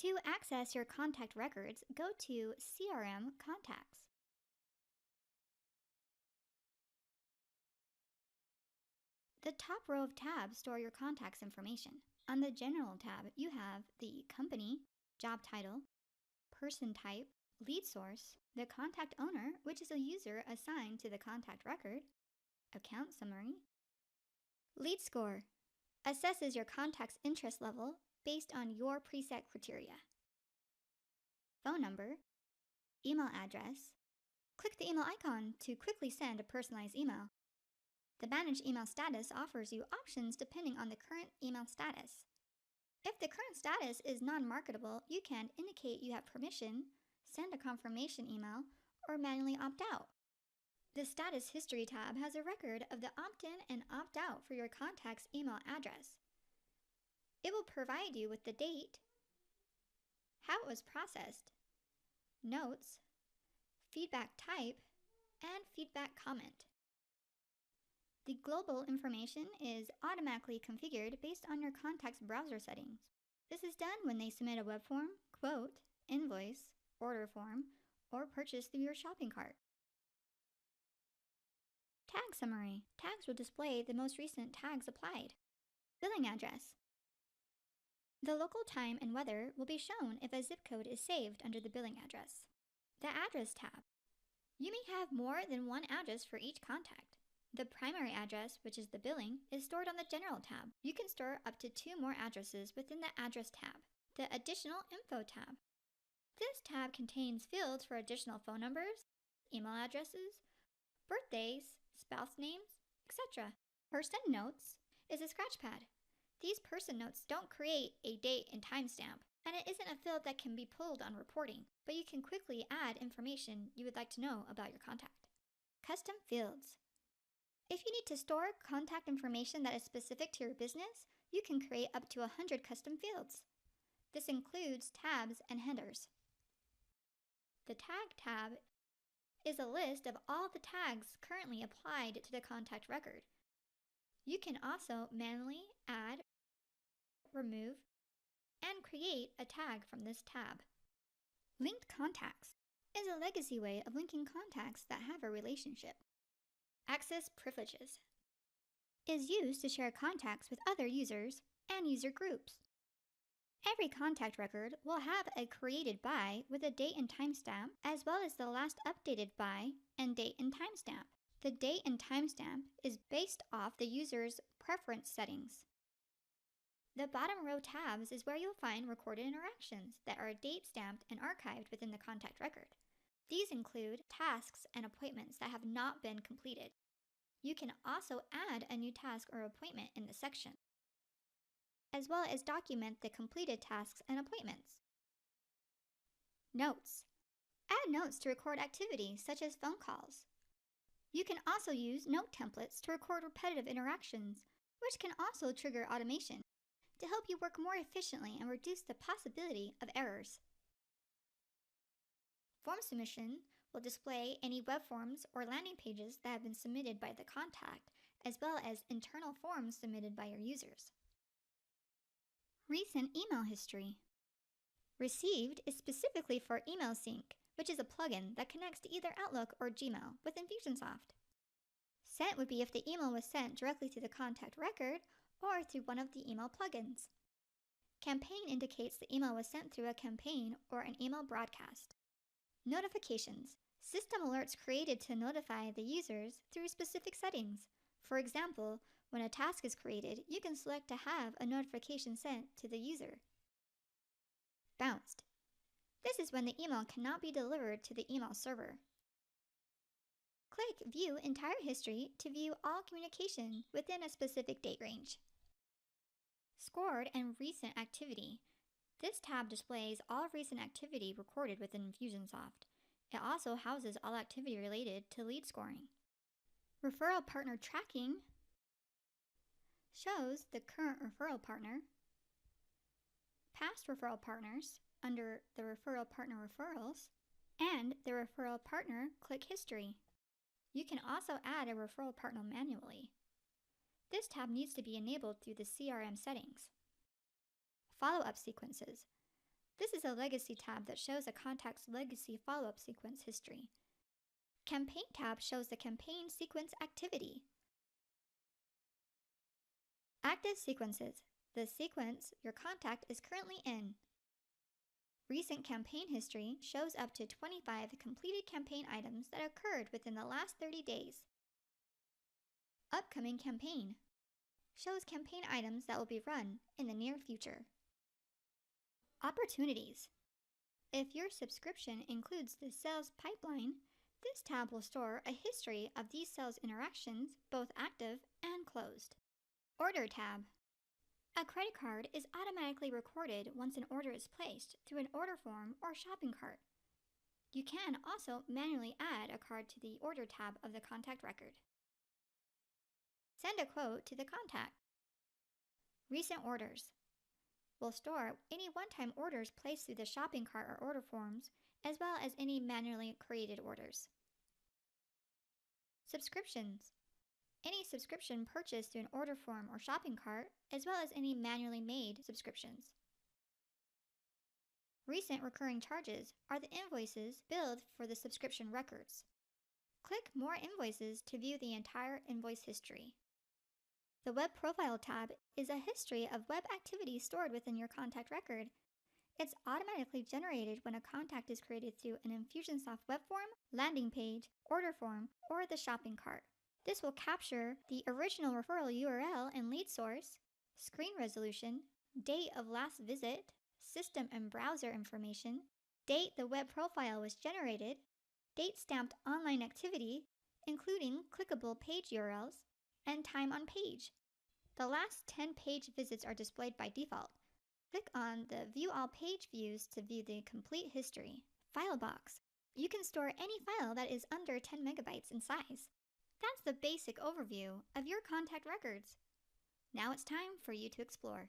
To access your contact records, go to CRM Contacts. The top row of tabs store your contacts information. On the General tab, you have the company, job title, person type, lead source, the contact owner, which is a user assigned to the contact record, account summary, lead score, assesses your contact's interest level based on your preset criteria, phone number, email address. Click the email icon to quickly send a personalized email. The Manage Email Status offers you options depending on the current email status. If the current status is non-marketable, you can indicate you have permission, send a confirmation email, or manually opt out. The Status History tab has a record of the opt-in and opt-out for your contact's email address. It will provide you with the date, how it was processed, notes, feedback type, and feedback comment. The global information is automatically configured based on your contact's browser settings. This is done when they submit a web form, quote, invoice, order form, or purchase through your shopping cart. Tag summary. Tags will display the most recent tags applied. Billing address. The local time and weather will be shown if a zip code is saved under the billing address. The address tab. You may have more than one address for each contact. The primary address, which is the billing, is stored on the General tab. You can store up to 2 more addresses within the Address tab. The Additional Info tab. This tab contains fields for additional phone numbers, email addresses, birthdays, spouse names, etc. Person Notes is a scratchpad. These person notes don't create a date and timestamp, and it isn't a field that can be pulled on reporting, but you can quickly add information you would like to know about your contact. Custom fields. If you need to store contact information that is specific to your business, you can create up to 100 custom fields. This includes tabs and headers. The Tag tab is a list of all the tags currently applied to the contact record. You can also manually add, remove, and create a tag from this tab. Linked contacts is a legacy way of linking contacts that have a relationship. Access privileges is used to share contacts with other users and user groups. Every contact record will have a created by with a date and timestamp, as well as the last updated by and date and timestamp. The date and timestamp is based off the user's preference settings. The bottom row tabs is where you'll find recorded interactions that are date stamped and archived within the contact record. These include tasks and appointments that have not been completed. You can also add a new task or appointment in the section, as well as document the completed tasks and appointments. Notes. Add notes to record activity, such as phone calls. You can also use note templates to record repetitive interactions, which can also trigger automation to help you work more efficiently and reduce the possibility of errors. Form submission will display any web forms or landing pages that have been submitted by the contact, as well as internal forms submitted by your users. Recent email history. Received is specifically for Email Sync, which is a plugin that connects to either Outlook or Gmail with Infusionsoft. Sent would be if the email was sent directly to the contact record or through one of the email plugins. Campaign indicates the email was sent through a campaign or an email broadcast. Notifications. System alerts created to notify the users through specific settings. For example, when a task is created, you can select to have a notification sent to the user. Bounced. This is when the email cannot be delivered to the email server. Click View Entire History to view all communication within a specific date range. Scored and Recent Activity. This tab displays all recent activity recorded within Infusionsoft. It also houses all activity related to lead scoring. Referral Partner Tracking shows the current referral partner, past referral partners under the Referral Partner Referrals, and the Referral Partner Click History. You can also add a referral partner manually. This tab needs to be enabled through the CRM settings. Follow-up sequences. This is a Legacy tab that shows a contact's legacy follow-up sequence history. Campaign tab shows the campaign sequence activity. Active sequences, the sequence your contact is currently in. Recent campaign history shows up to 25 completed campaign items that occurred within the last 30 days. Upcoming campaign shows campaign items that will be run in the near future. Opportunities. If your subscription includes the sales pipeline, this tab will store a history of these sales interactions, both active and closed. Order tab. A credit card is automatically recorded once an order is placed through an order form or shopping cart. You can also manually add a card to the Order tab of the contact record. Send a quote to the contact. Recent orders. Will store any one-time orders placed through the shopping cart or order forms, as well as any manually created orders. Subscriptions. Any subscription purchased through an order form or shopping cart, as well as any manually made subscriptions. Recent recurring charges are the invoices billed for the subscription records. Click More Invoices to view the entire invoice history. The Web Profile tab is a history of web activities stored within your contact record. It's automatically generated when a contact is created through an Infusionsoft web form, landing page, order form, or the shopping cart. This will capture the original referral URL and lead source, screen resolution, date of last visit, system and browser information, date the web profile was generated, date stamped online activity, including clickable page URLs, and time on page. The last 10 page visits are displayed by default. Click on the View All Page Views to view the complete history. File box. You can store any file that is under 10 megabytes in size. That's the basic overview of your contact records. Now it's time for you to explore.